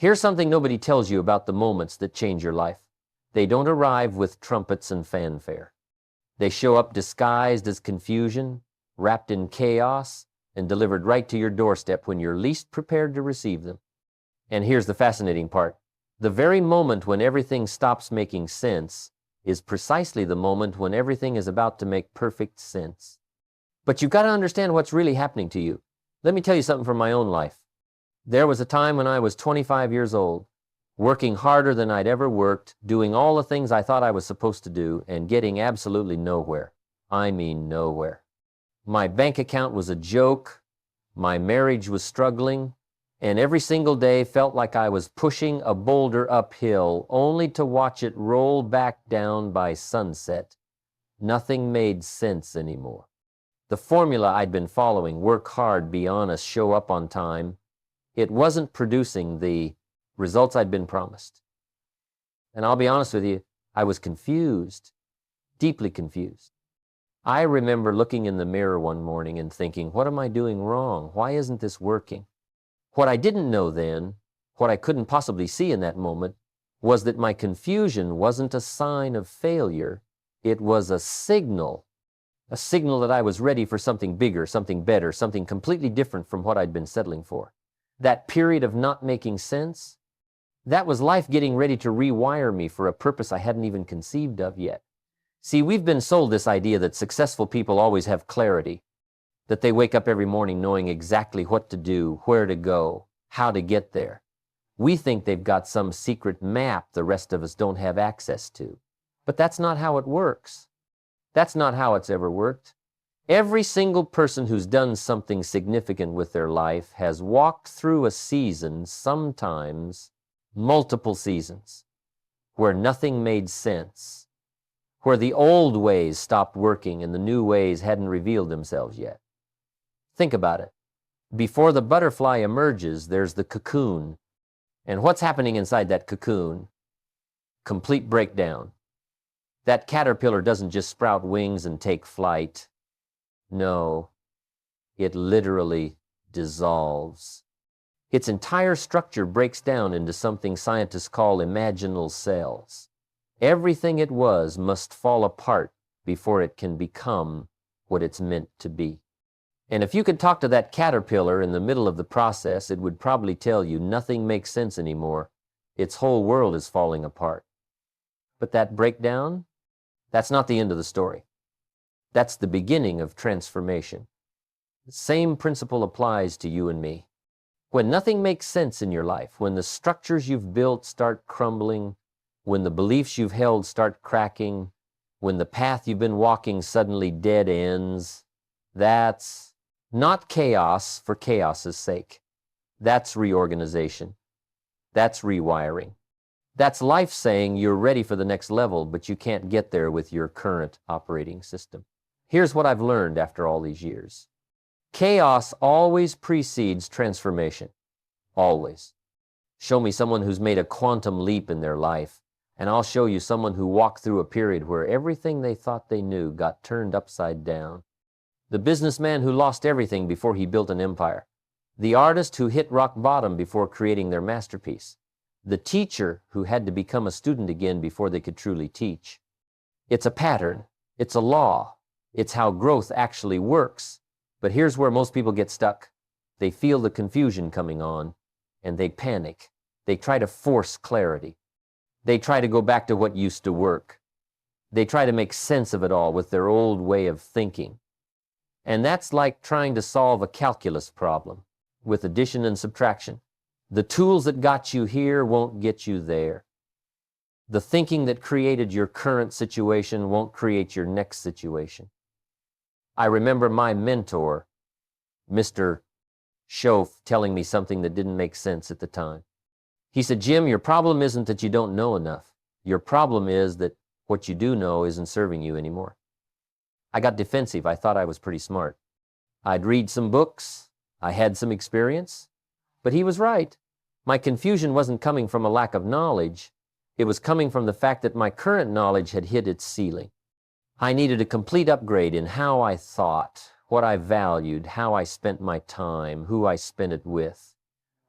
Here's something nobody tells you about the moments that change your life. They don't arrive with trumpets and fanfare. They show up disguised as confusion, wrapped in chaos, and delivered right to your doorstep when you're least prepared to receive them. And here's the fascinating part. The very moment when everything stops making sense is precisely the moment when everything is about to make perfect sense. But you've got to understand what's really happening to you. Let me tell you something from my own life. There was a time when I was 25 years old, working harder than I'd ever worked, doing all the things I thought I was supposed to do, and getting absolutely nowhere. I mean nowhere. My bank account was a joke, my marriage was struggling, and every single day felt like I was pushing a boulder uphill, only to watch it roll back down by sunset. Nothing made sense anymore. The formula I'd been following, work hard, be honest, show up on time, it wasn't producing the results I'd been promised. And I'll be honest with you, I was confused, deeply confused. I remember looking in the mirror one morning and thinking, what am I doing wrong? Why isn't this working? What I didn't know then, what I couldn't possibly see in that moment, was that my confusion wasn't a sign of failure. It was a signal that I was ready for something bigger, something better, something completely different from what I'd been settling for. That period of not making sense, that was life getting ready to rewire me for a purpose I hadn't even conceived of yet. See, we've been sold this idea that successful people always have clarity, that they wake up every morning knowing exactly what to do, where to go, how to get there. We think they've got some secret map the rest of us don't have access to. But that's not how it works. That's not how it's ever worked. Every single person who's done something significant with their life has walked through a season, sometimes multiple seasons, where nothing made sense, where the old ways stopped working and the new ways hadn't revealed themselves yet. Think about it. Before the butterfly emerges, there's the cocoon. And what's happening inside that cocoon? Complete breakdown. That caterpillar doesn't just sprout wings and take flight. No, it literally dissolves. Its entire structure breaks down into something scientists call imaginal cells. Everything it was must fall apart before it can become what it's meant to be. And if you could talk to that caterpillar in the middle of the process, it would probably tell you nothing makes sense anymore. Its whole world is falling apart. But that breakdown, that's not the end of the story. That's the beginning of transformation. The same principle applies to you and me. When nothing makes sense in your life, when the structures you've built start crumbling, when the beliefs you've held start cracking, when the path you've been walking suddenly dead ends, that's not chaos for chaos's sake. That's reorganization. That's rewiring. That's life saying you're ready for the next level, but you can't get there with your current operating system. Here's what I've learned after all these years. Chaos always precedes transformation. Always. Show me someone who's made a quantum leap in their life, and I'll show you someone who walked through a period where everything they thought they knew got turned upside down. The businessman who lost everything before he built an empire. The artist who hit rock bottom before creating their masterpiece. The teacher who had to become a student again before they could truly teach. It's a pattern. It's a law. It's how growth actually works. But here's where most people get stuck. They feel the confusion coming on, and they panic. They try to force clarity. They try to go back to what used to work. They try to make sense of it all with their old way of thinking. And that's like trying to solve a calculus problem with addition and subtraction. The tools that got you here won't get you there. The thinking that created your current situation won't create your next situation. I remember my mentor, Mr. Schoaf, telling me something that didn't make sense at the time. He said, Jim, your problem isn't that you don't know enough. Your problem is that what you do know isn't serving you anymore. I got defensive. I thought I was pretty smart. I'd read some books. I had some experience. But he was right. My confusion wasn't coming from a lack of knowledge. It was coming from the fact that my current knowledge had hit its ceiling. I needed a complete upgrade in how I thought, what I valued, how I spent my time, who I spent it with.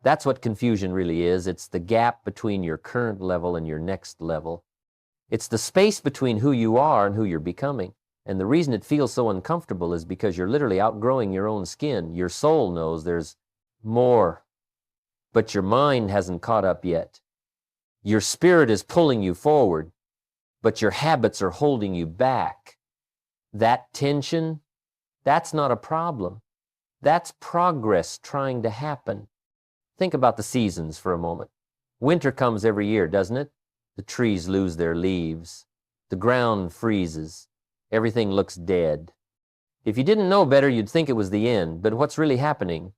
That's what confusion really is. It's the gap between your current level and your next level. It's the space between who you are and who you're becoming. And the reason it feels so uncomfortable is because you're literally outgrowing your own skin. Your soul knows there's more, but your mind hasn't caught up yet. Your spirit is pulling you forward, but your habits are holding you back. That tension, that's not a problem. That's progress trying to happen. Think about the seasons for a moment. Winter comes every year, doesn't it? The trees lose their leaves. The ground freezes. Everything looks dead. If you didn't know better, you'd think it was the end. But what's really happening?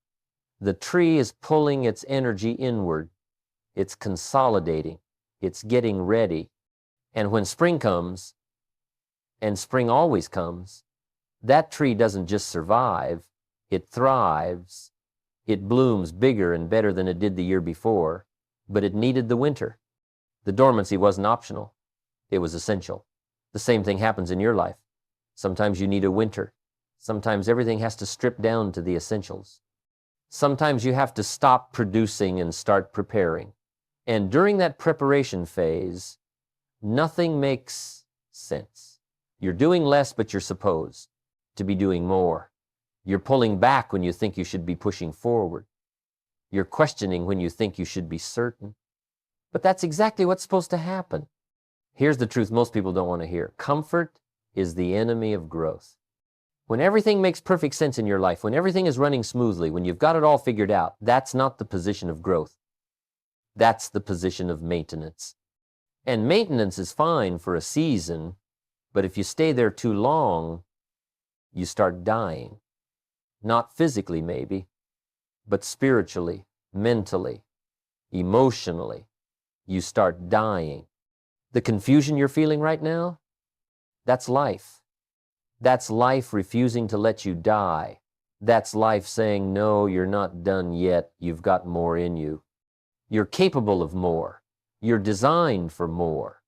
The tree is pulling its energy inward. It's consolidating. It's getting ready. And when spring comes, and spring always comes, that tree doesn't just survive, it thrives. It blooms bigger and better than it did the year before, but it needed the winter. The dormancy wasn't optional. It was essential. The same thing happens in your life. Sometimes you need a winter. Sometimes everything has to strip down to the essentials. Sometimes you have to stop producing and start preparing. And during that preparation phase, nothing makes sense. You're doing less, but you're supposed to be doing more. You're pulling back when you think you should be pushing forward. You're questioning when you think you should be certain. But that's exactly what's supposed to happen. Here's the truth most people don't want to hear. Comfort is the enemy of growth. When everything makes perfect sense in your life, when everything is running smoothly, when you've got it all figured out, that's not the position of growth. That's the position of maintenance. And maintenance is fine for a season, but if you stay there too long, you start dying. Not physically, maybe, but spiritually, mentally, emotionally, you start dying. The confusion you're feeling right now, that's life. That's life refusing to let you die. That's life saying, no, you're not done yet. You've got more in you. You're capable of more. You're designed for more.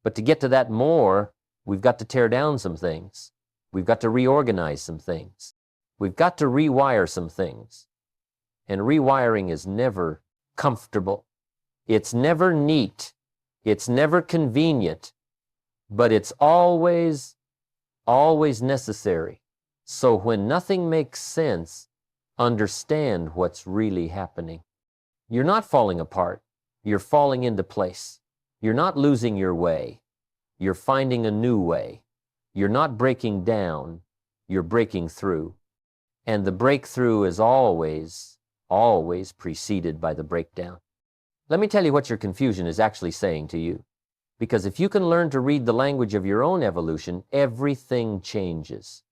But to get to that more, we've got to tear down some things. We've got to reorganize some things. We've got to rewire some things. And rewiring is never comfortable. It's never neat. It's never convenient. But it's always necessary. So when nothing makes sense, understand what's really happening. You're not falling apart. You're falling into place. You're not losing your way. You're finding a new way. You're not breaking down. You're breaking through. And the breakthrough is always preceded by the breakdown. Let me tell you what your confusion is actually saying to you. Because if you can learn to read the language of your own evolution, everything changes.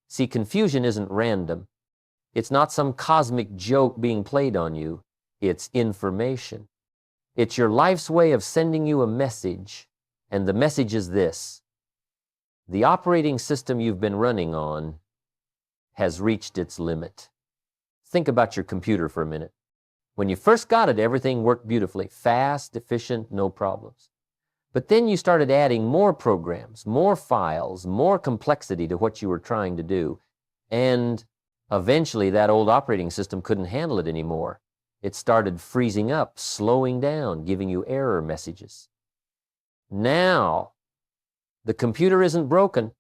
See, confusion isn't random. It's not some cosmic joke being played on you. It's information. It's your life's way of sending you a message, and the message is this: the operating system you've been running on has reached its limit. Think about your computer for a minute. When you first got it, everything worked beautifully, fast, efficient, no problems. But then you started adding more programs, more files, more complexity to what you were trying to do, and eventually that old operating system couldn't handle it anymore. It started freezing up, slowing down, giving you error messages. Now, the computer isn't broken.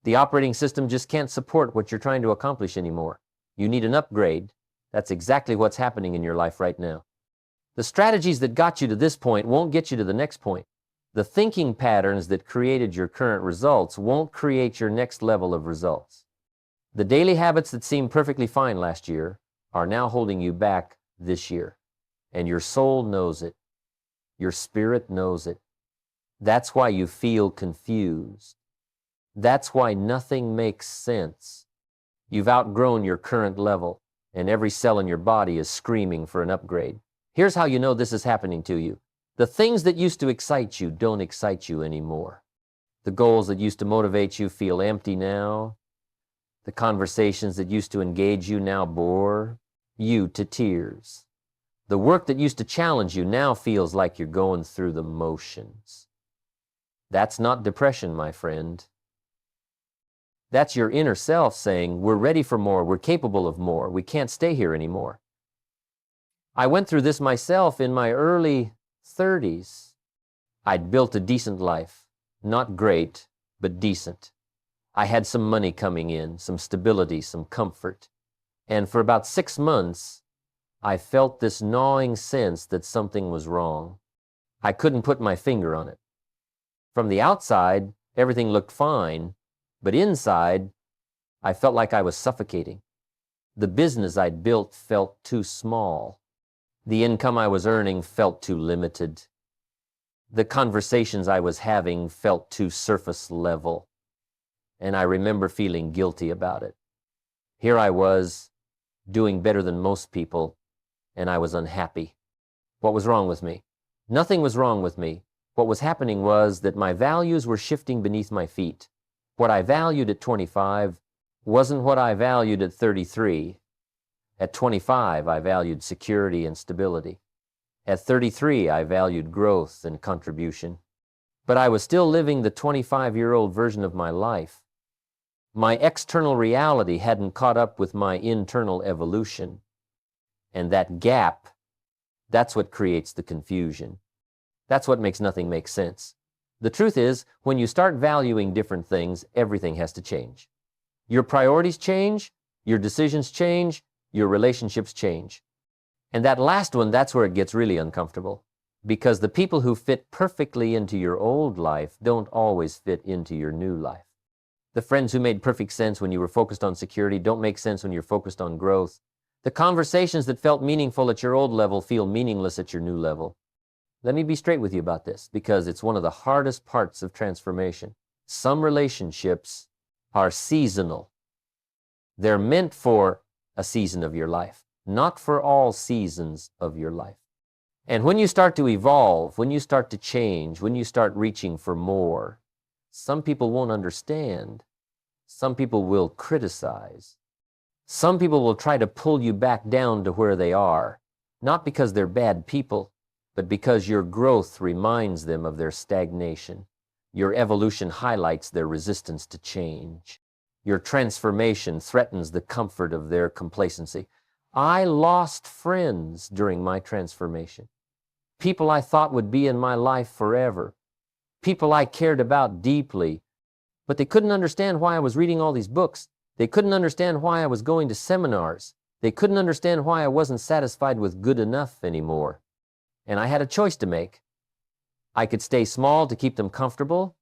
The operating system just can't support what you're trying to accomplish anymore. You need an upgrade. That's exactly what's happening in your life right now. The strategies that got you to this point won't get you to the next point. The thinking patterns that created your current results won't create your next level of results. The daily habits that seemed perfectly fine last year are now holding you back this year. And your soul knows it. Your spirit knows it. That's why you feel confused. That's why nothing makes sense. You've outgrown your current level, and every cell in your body is screaming for an upgrade. Here's how you know this is happening to you. The things that used to excite you don't excite you anymore. The goals that used to motivate you feel empty now. The conversations that used to engage you now bore you to tears. The work that used to challenge you now feels like you're going through the motions. That's not depression, my friend. That's your inner self saying, we're ready for more, we're capable of more, we can't stay here anymore. I went through this myself in my early 30s. I'd built a decent life. Not great, but decent. I had some money coming in, some stability, some comfort. And for about 6 months, I felt this gnawing sense that something was wrong. I couldn't put my finger on it. From the outside, everything looked fine, but inside, I felt like I was suffocating. The business I'd built felt too small. The income I was earning felt too limited. The conversations I was having felt too surface level. And I remember feeling guilty about it. Here I was, doing better than most people, and I was unhappy. What was wrong with me? Nothing was wrong with me. What was happening was that my values were shifting beneath my feet. What I valued at 25 wasn't what I valued at 33. At 25, I valued security and stability. At 33, I valued growth and contribution. But I was still living the 25-year-old version of my life. My external reality hadn't caught up with my internal evolution. And that gap, that's what creates the confusion. That's what makes nothing make sense. The truth is, when you start valuing different things, everything has to change. Your priorities change, your decisions change, your relationships change. And that last one, that's where it gets really uncomfortable. Because the people who fit perfectly into your old life don't always fit into your new life. The friends who made perfect sense when you were focused on security don't make sense when you're focused on growth. The conversations that felt meaningful at your old level feel meaningless at your new level. Let me be straight with you about this, because it's one of the hardest parts of transformation. Some relationships are seasonal. They're meant for a season of your life, not for all seasons of your life. And when you start to evolve, when you start to change, when you start reaching for more, some people won't understand. Some people will criticize. Some people will try to pull you back down to where they are, not because they're bad people, but because your growth reminds them of their stagnation. Your evolution highlights their resistance to change. Your transformation threatens the comfort of their complacency. I lost friends during my transformation. People I thought would be in my life forever. People I cared about deeply. But they couldn't understand why I was reading all these books. They couldn't understand why I was going to seminars. They couldn't understand why I wasn't satisfied with good enough anymore. And I had a choice to make. I could stay small to keep them comfortable,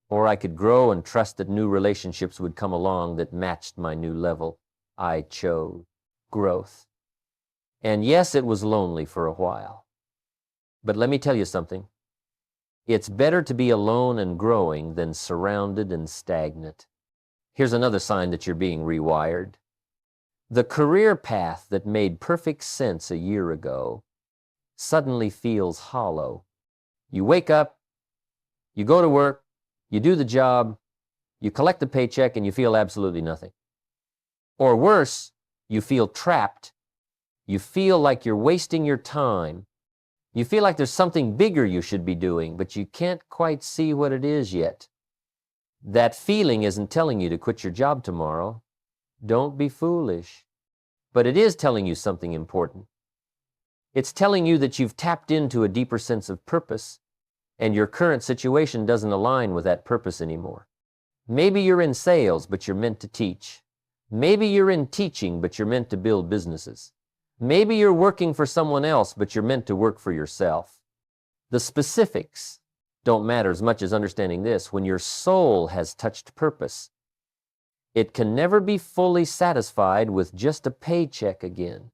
or I could grow and trust that new relationships would come along that matched my new level. I chose growth. And yes, it was lonely for a while. But let me tell you something. It's better to be alone and growing than surrounded and stagnant. Here's another sign that you're being rewired. The career path that made perfect sense a year ago suddenly feels hollow. You wake up, you go to work, you do the job, you collect the paycheck, and you feel absolutely nothing. Or worse, you feel trapped. You feel like you're wasting your time. You feel like there's something bigger you should be doing, but you can't quite see what it is yet. That feeling isn't telling you to quit your job tomorrow. Don't be foolish. But it is telling you something important. It's telling you that you've tapped into a deeper sense of purpose, and your current situation doesn't align with that purpose anymore. Maybe you're in sales, but you're meant to teach. Maybe you're in teaching, but you're meant to build businesses. Maybe you're working for someone else, but you're meant to work for yourself. The specifics don't matter as much as understanding this. When your soul has touched purpose, it can never be fully satisfied with just a paycheck again.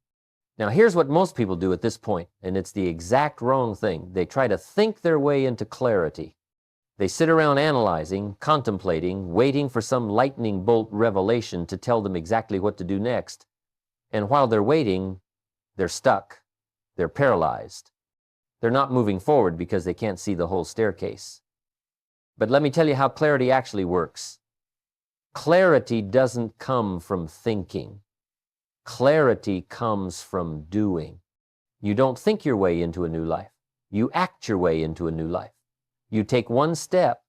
Now, here's what most people do at this point, and it's the exact wrong thing. They try to think their way into clarity. They sit around analyzing, contemplating, waiting for some lightning bolt revelation to tell them exactly what to do next. And while they're waiting, they're stuck. They're paralyzed. They're not moving forward because they can't see the whole staircase. But let me tell you how clarity actually works. Clarity doesn't come from thinking. Clarity comes from doing. You don't think your way into a new life. You act your way into a new life. You take one step,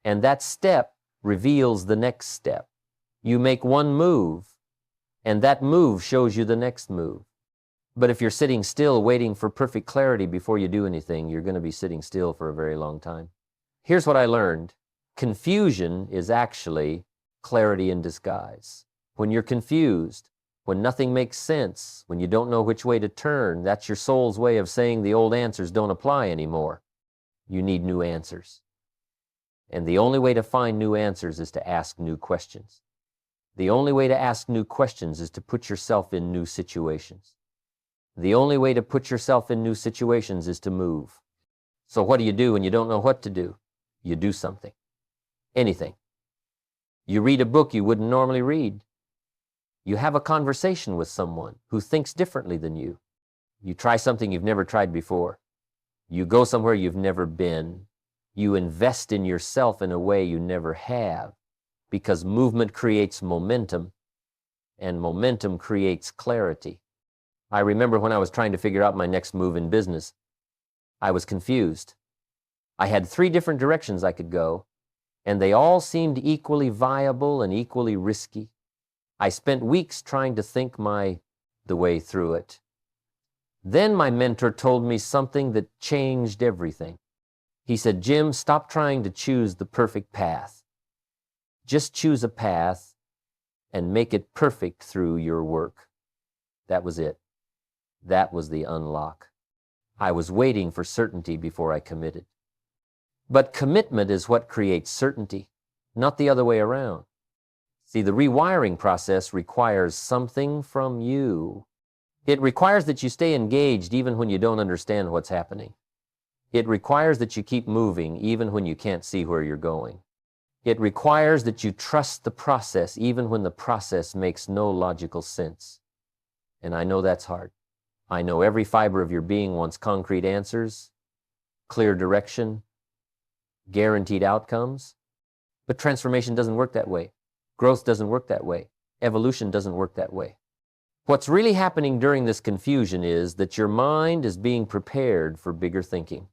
and that step reveals the next step. You make one move, and that move shows you the next move. But if you're sitting still waiting for perfect clarity before you do anything, you're going to be sitting still for a very long time. Here's what I learned. Confusion is actually clarity in disguise. When you're confused, when nothing makes sense, when you don't know which way to turn, that's your soul's way of saying the old answers don't apply anymore. You need new answers. And the only way to find new answers is to ask new questions. The only way to ask new questions is to put yourself in new situations. The only way to put yourself in new situations is to move. So what do you do when you don't know what to do? You do something. Anything. You read a book you wouldn't normally read. You have a conversation with someone who thinks differently than you. You try something you've never tried before. You go somewhere you've never been. You invest in yourself in a way you never have, because movement creates momentum, and momentum creates clarity. I remember when I was trying to figure out my next move in business, I was confused. I had 3 different directions I could go, and they all seemed equally viable and equally risky. I spent weeks trying to think the way through it. Then my mentor told me something that changed everything. He said, "Jim, stop trying to choose the perfect path. Just choose a path and make it perfect through your work." That was it. That was the unlock. I was waiting for certainty before I committed. But commitment is what creates certainty, not the other way around. See, the rewiring process requires something from you. It requires that you stay engaged even when you don't understand what's happening. It requires that you keep moving even when you can't see where you're going. It requires that you trust the process even when the process makes no logical sense. And I know that's hard. I know every fiber of your being wants concrete answers, clear direction, guaranteed outcomes. But transformation doesn't work that way. Growth doesn't work that way. Evolution doesn't work that way. What's really happening during this confusion is that your mind is being prepared for bigger thinking.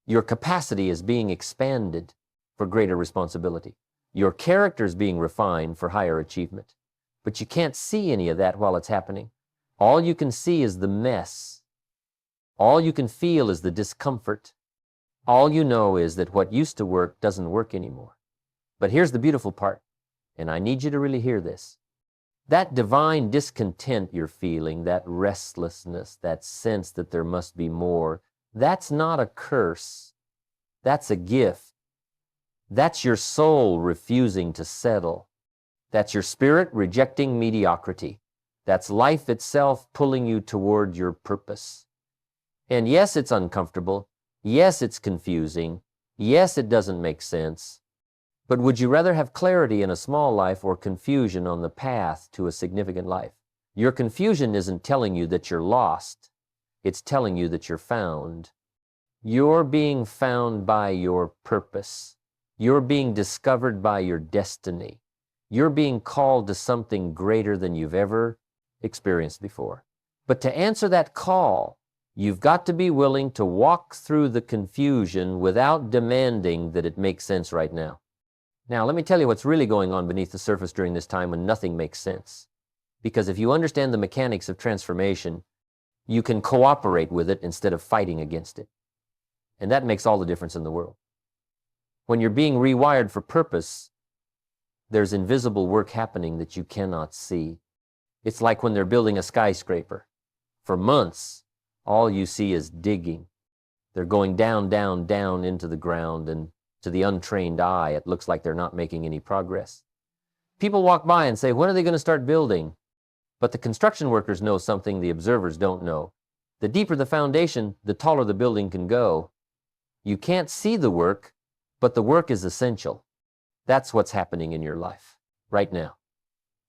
Your capacity is being expanded for greater responsibility. Your character is being refined for higher achievement. But you can't see any of that while it's happening. All you can see is the mess. All you can feel is the discomfort. All you know is that what used to work doesn't work anymore. But here's the beautiful part, and I need you to really hear this. That divine discontent you're feeling, that restlessness, that sense that there must be more, that's not a curse. That's a gift. That's your soul refusing to settle. That's your spirit rejecting mediocrity. That's life itself pulling you toward your purpose. And yes, it's uncomfortable. Yes, it's confusing. Yes, it doesn't make sense. But would you rather have clarity in a small life or confusion on the path to a significant life? Your confusion isn't telling you that you're lost. It's telling you that you're found. You're being found by your purpose. You're being discovered by your destiny. You're being called to something greater than you've ever experienced before. But to answer that call, you've got to be willing to walk through the confusion without demanding that it make sense right now. Now, let me tell you what's really going on beneath the surface during this time when nothing makes sense. Because if you understand the mechanics of transformation, you can cooperate with it instead of fighting against it. And that makes all the difference in the world. When you're being rewired for purpose, there's invisible work happening that you cannot see. It's like when they're building a skyscraper. For months, all you see is digging. They're going down, down, down into the ground, and to the untrained eye, it looks like they're not making any progress. People walk by and say, when are they going to start building? But the construction workers know something the observers don't know. The deeper the foundation, the taller the building can go. You can't see the work, but the work is essential. That's what's happening in your life right now.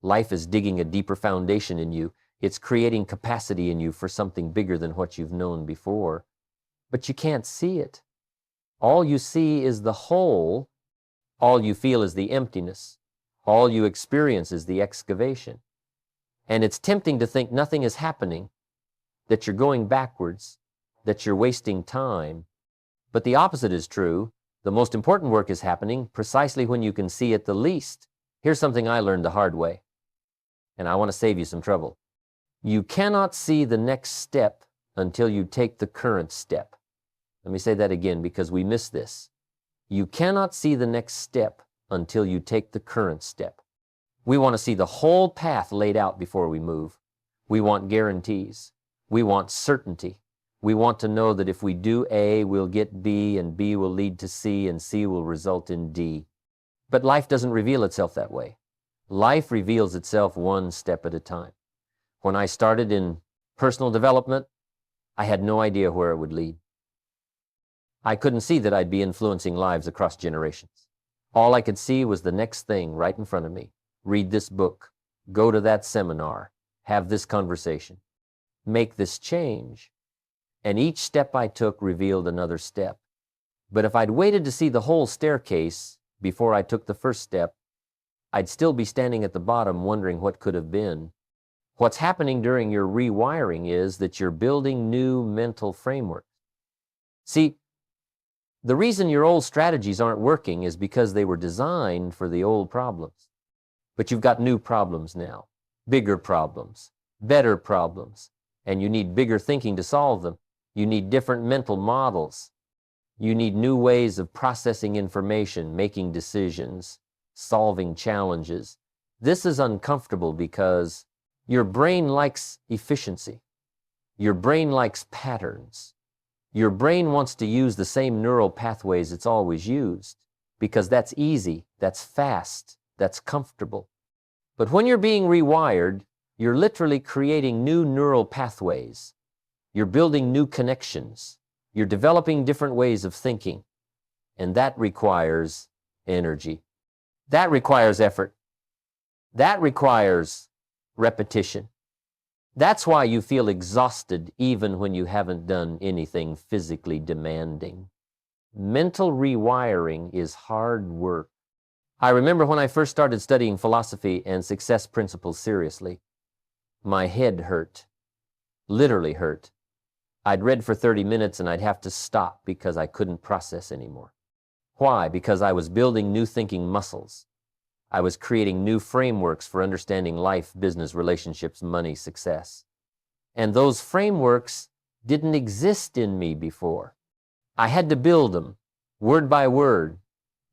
Life is digging a deeper foundation in you. It's creating capacity in you for something bigger than what you've known before. But you can't see it. All you see is the whole. All you feel is the emptiness. All you experience is the excavation. And it's tempting to think nothing is happening, that you're going backwards, that you're wasting time. But the opposite is true. The most important work is happening precisely when you can see it the least. Here's something I learned the hard way, and I want to save you some trouble. You cannot see the next step until you take the current step. Let me say that again because we miss this. You cannot see the next step until you take the current step. We want to see the whole path laid out before we move. We want guarantees. We want certainty. We want to know that if we do A, we'll get B, and B will lead to C, and C will result in D. But life doesn't reveal itself that way. Life reveals itself one step at a time. When I started in personal development, I had no idea where it would lead. I couldn't see that I'd be influencing lives across generations. All I could see was the next thing right in front of me. Read this book, go to that seminar, have this conversation, make this change. And each step I took revealed another step. But if I'd waited to see the whole staircase before I took the first step, I'd still be standing at the bottom wondering what could have been. What's happening during your rewiring is that you're building new mental frameworks. See, the reason your old strategies aren't working is because they were designed for the old problems. But you've got new problems now, bigger problems, better problems, and you need bigger thinking to solve them. You need different mental models. You need new ways of processing information, making decisions, solving challenges. This is uncomfortable because your brain likes efficiency. Your brain likes patterns. Your brain wants to use the same neural pathways it's always used because that's easy, that's fast, that's comfortable. But when you're being rewired, you're literally creating new neural pathways. You're building new connections. You're developing different ways of thinking. And that requires energy. That requires effort. That requires repetition. That's why you feel exhausted even when you haven't done anything physically demanding. Mental rewiring is hard work. I remember when I first started studying philosophy and success principles seriously, my head hurt, literally hurt. I'd read for 30 minutes and I'd have to stop because I couldn't process anymore. Why? Because I was building new thinking muscles. I was creating new frameworks for understanding life, business, relationships, money, success. And those frameworks didn't exist in me before. I had to build them, word by word,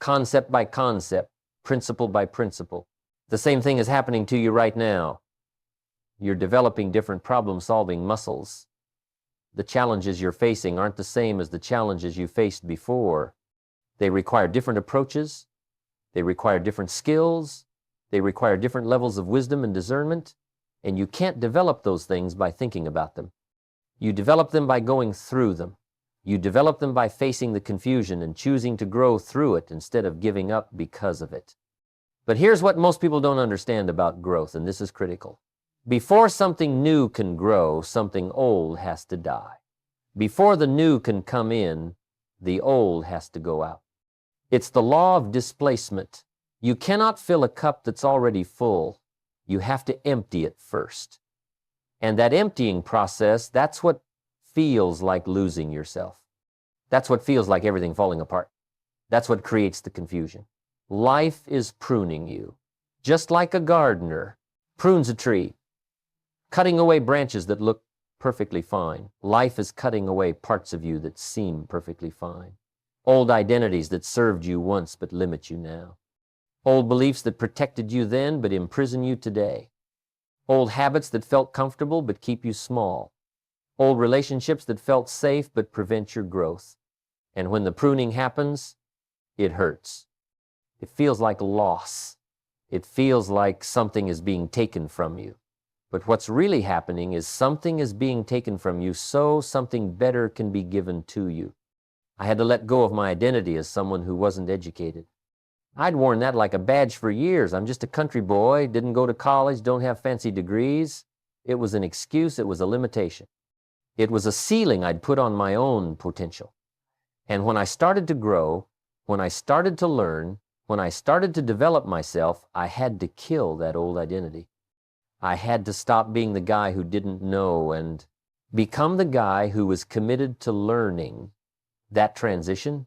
concept by concept, principle by principle. The same thing is happening to you right now. You're developing different problem-solving muscles. The challenges you're facing aren't the same as the challenges you faced before. They require different approaches. They require different skills. They require different levels of wisdom and discernment. And you can't develop those things by thinking about them. You develop them by going through them. You develop them by facing the confusion and choosing to grow through it instead of giving up because of it. But here's what most people don't understand about growth, and this is critical. Before something new can grow, something old has to die. Before the new can come in, the old has to go out. It's the law of displacement. You cannot fill a cup that's already full. You have to empty it first. And that emptying process, that's what feels like losing yourself. That's what feels like everything falling apart. That's what creates the confusion. Life is pruning you. Just like a gardener prunes a tree, cutting away branches that look perfectly fine. Life is cutting away parts of you that seem perfectly fine. Old identities that served you once but limit you now. Old beliefs that protected you then but imprison you today. Old habits that felt comfortable but keep you small. Old relationships that felt safe but prevent your growth. And when the pruning happens, it hurts. It feels like loss. It feels like something is being taken from you. But what's really happening is something is being taken from you so something better can be given to you. I had to let go of my identity as someone who wasn't educated. I'd worn that like a badge for years. I'm just a country boy, didn't go to college, don't have fancy degrees. It was an excuse, it was a limitation. It was a ceiling I'd put on my own potential. And when I started to grow, when I started to learn, when I started to develop myself, I had to kill that old identity. I had to stop being the guy who didn't know and become the guy who was committed to learning. That transition,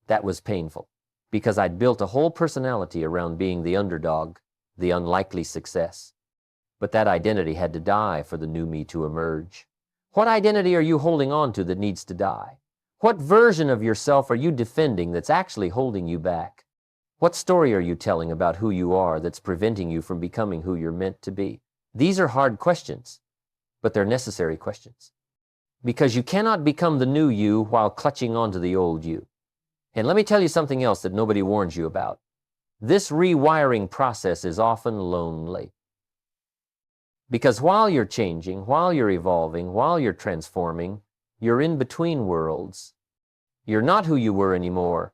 that was painful because I'd built a whole personality around being the underdog, the unlikely success. But that identity had to die for the new me to emerge. What identity are you holding on to that needs to die? What version of yourself are you defending that's actually holding you back? What story are you telling about who you are that's preventing you from becoming who you're meant to be? These are hard questions, but they're necessary questions. Because you cannot become the new you while clutching onto the old you. And let me tell you something else that nobody warns you about. This rewiring process is often lonely. Because while you're changing, while you're evolving, while you're transforming, you're in between worlds. You're not who you were anymore,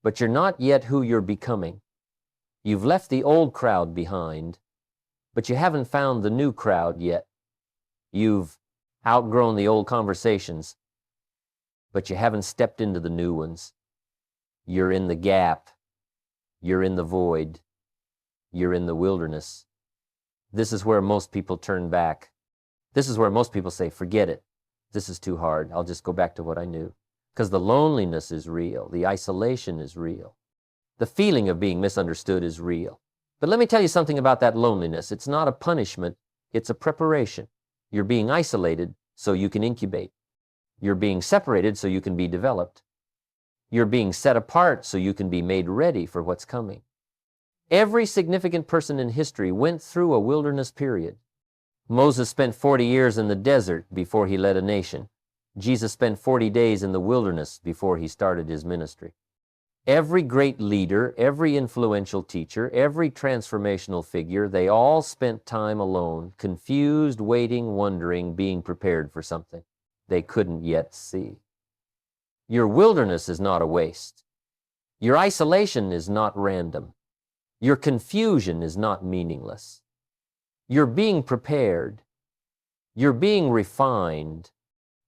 but you're not yet who you're becoming. You've left the old crowd behind, but you haven't found the new crowd yet. You've outgrown the old conversations, but you haven't stepped into the new ones. You're in the gap. You're in the void. You're in the wilderness. This is where most people turn back. This is where most people say, forget it. This is too hard. I'll just go back to what I knew. Because the loneliness is real. The isolation is real. The feeling of being misunderstood is real. But let me tell you something about that loneliness. It's not a punishment. It's a preparation. You're being isolated so you can incubate. You're being separated so you can be developed. You're being set apart so you can be made ready for what's coming. Every significant person in history went through a wilderness period. Moses spent 40 years in the desert before he led a nation. Jesus spent 40 days in the wilderness before he started his ministry. Every great leader, every influential teacher, every transformational figure, they all spent time alone, confused, waiting, wondering, being prepared for something they couldn't yet see. Your wilderness is not a waste. Your isolation is not random. Your confusion is not meaningless. You're being prepared. You're being refined.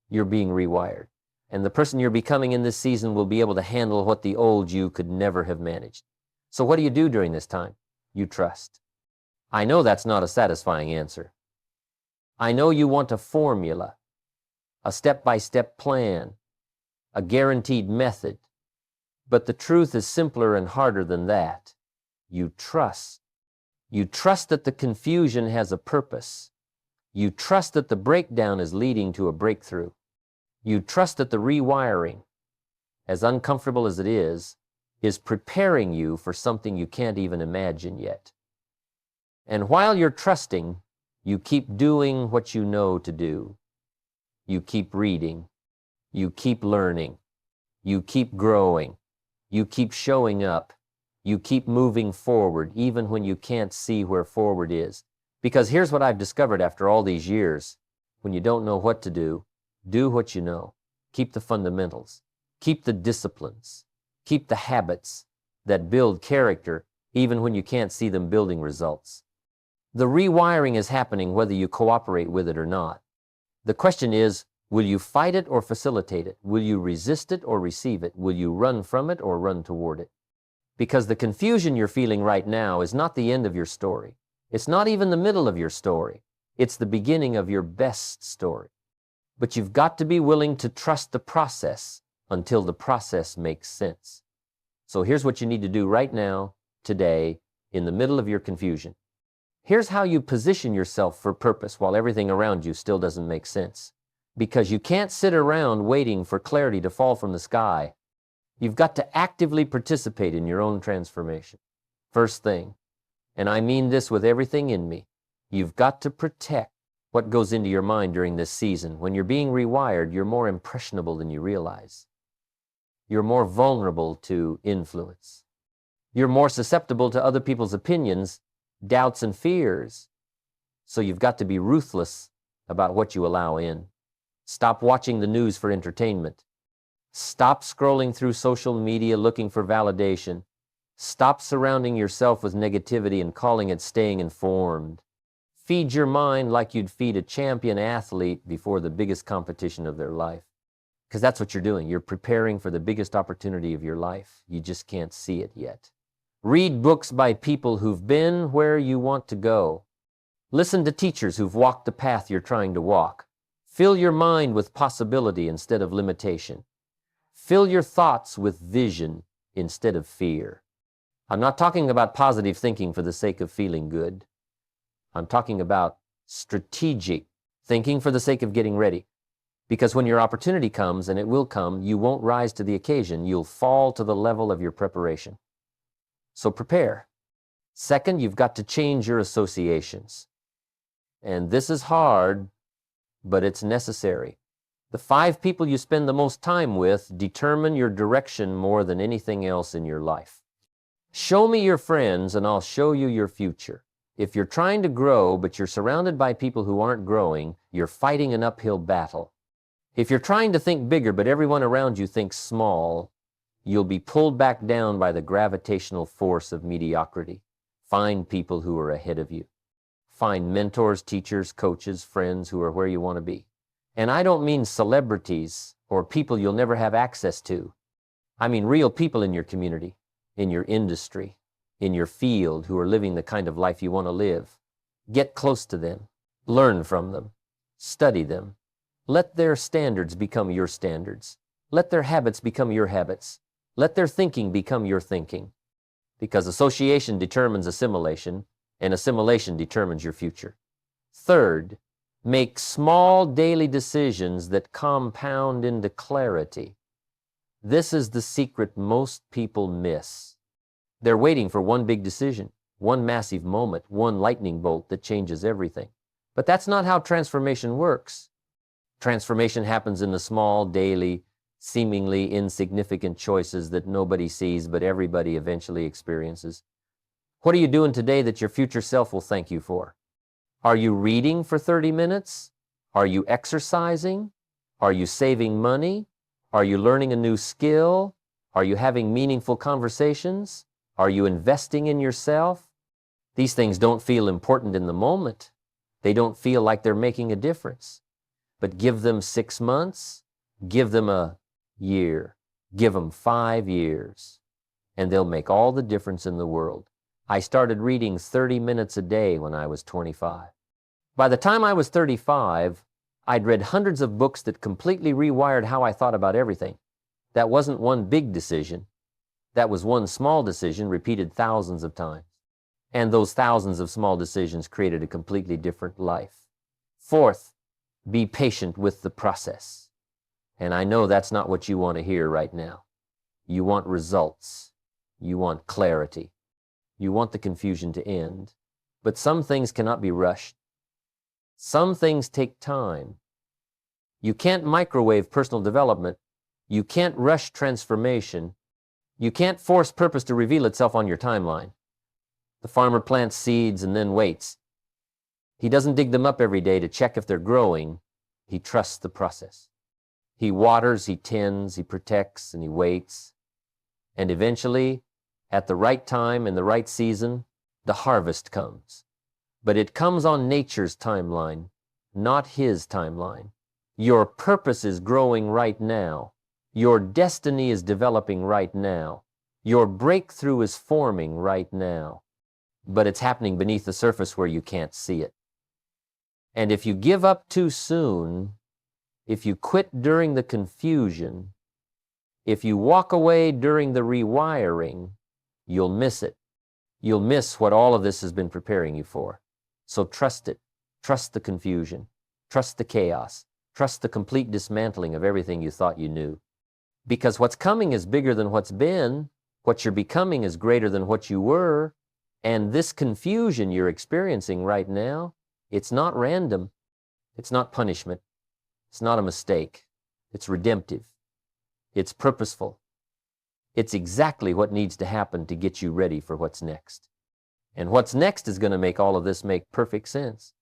You're being rewired. And the person you're becoming in this season will be able to handle what the old you could never have managed. So what do you do during this time? You trust. I know that's not a satisfying answer. I know you want a formula, a step-by-step plan, a guaranteed method. But the truth is simpler and harder than that. You trust. You trust that the confusion has a purpose. You trust that the breakdown is leading to a breakthrough. You trust that the rewiring, as uncomfortable as it is preparing you for something you can't even imagine yet. And while you're trusting, you keep doing what you know to do. You keep reading. You keep learning. You keep growing. You keep showing up. You keep moving forward, even when you can't see where forward is. Because here's what I've discovered after all these years. When you don't know what to do what you know. Keep the fundamentals. Keep the disciplines. Keep the habits that build character, even when you can't see them building results. The rewiring is happening whether you cooperate with it or not. The question is, will you fight it or facilitate it? Will you resist it or receive it? Will you run from it or run toward it? Because the confusion you're feeling right now is not the end of your story. It's not even the middle of your story. It's the beginning of your best story. But you've got to be willing to trust the process until the process makes sense. So here's what you need to do right now, today, in the middle of your confusion. Here's how you position yourself for purpose while everything around you still doesn't make sense. Because you can't sit around waiting for clarity to fall from the sky. You've got to actively participate in your own transformation. First thing, and I mean this with everything in me, you've got to protect what goes into your mind during this season. When you're being rewired, you're more impressionable than you realize. You're more vulnerable to influence. You're more susceptible to other people's opinions, doubts, and fears. So you've got to be ruthless about what you allow in. Stop watching the news for entertainment. Stop scrolling through social media looking for validation. Stop surrounding yourself with negativity and calling it staying informed. Feed your mind like you'd feed a champion athlete before the biggest competition of their life. Because that's what you're doing. You're preparing for the biggest opportunity of your life. You just can't see it yet. Read books by people who've been where you want to go. Listen to teachers who've walked the path you're trying to walk. Fill your mind with possibility instead of limitation. Fill your thoughts with vision instead of fear. I'm not talking about positive thinking for the sake of feeling good. I'm talking about strategic thinking for the sake of getting ready. Because when your opportunity comes, and it will come, you won't rise to the occasion. You'll fall to the level of your preparation. So prepare. Second, you've got to change your associations. And this is hard, but it's necessary. The 5 people you spend the most time with determine your direction more than anything else in your life. Show me your friends, and I'll show you your future. If you're trying to grow, but you're surrounded by people who aren't growing, you're fighting an uphill battle. If you're trying to think bigger, but everyone around you thinks small, you'll be pulled back down by the gravitational force of mediocrity. Find people who are ahead of you. Find mentors, teachers, coaches, friends who are where you want to be. And I don't mean celebrities or people you'll never have access to. I mean real people in your community, in your industry, in your field who are living the kind of life you want to live. Get close to them. Learn from them. Study them. Let their standards become your standards. Let their habits become your habits. Let their thinking become your thinking. Because association determines assimilation, and assimilation determines your future. Third, make small daily decisions that compound into clarity. This is the secret most people miss. They're waiting for one big decision, one massive moment, one lightning bolt that changes everything. But that's not how transformation works. Transformation happens in the small, daily, seemingly insignificant choices that nobody sees but everybody eventually experiences. What are you doing today that your future self will thank you for? Are you reading for 30 minutes? Are you exercising? Are you saving money? Are you learning a new skill? Are you having meaningful conversations? Are you investing in yourself? These things don't feel important in the moment. They don't feel like they're making a difference. But give them 6 months, give them a year, give them 5 years, and they'll make all the difference in the world. I started reading 30 minutes a day when I was 25. By the time I was 35, I'd read hundreds of books that completely rewired how I thought about everything. That wasn't one big decision. That was one small decision repeated thousands of times. And those thousands of small decisions created a completely different life. Fourth, be patient with the process. And I know that's not what you want to hear right now. You want results. You want clarity. You want the confusion to end. But some things cannot be rushed. Some things take time. You can't microwave personal development. You can't rush transformation. You can't force purpose to reveal itself on your timeline. The farmer plants seeds and then waits. He doesn't dig them up every day to check if they're growing. He trusts the process. He waters, he tends, he protects, and he waits. And eventually, at the right time and the right season, the harvest comes. But it comes on nature's timeline, not his timeline. Your purpose is growing right now. Your destiny is developing right now. Your breakthrough is forming right now. But it's happening beneath the surface where you can't see it. And if you give up too soon, if you quit during the confusion, if you walk away during the rewiring, you'll miss it. You'll miss what all of this has been preparing you for. So trust it. Trust the confusion. Trust the chaos. Trust the complete dismantling of everything you thought you knew. Because what's coming is bigger than what's been. What you're becoming is greater than what you were. And this confusion you're experiencing right now, it's not random. It's not punishment. It's not a mistake. It's redemptive. It's purposeful. It's exactly what needs to happen to get you ready for what's next. And what's next is going to make all of this make perfect sense.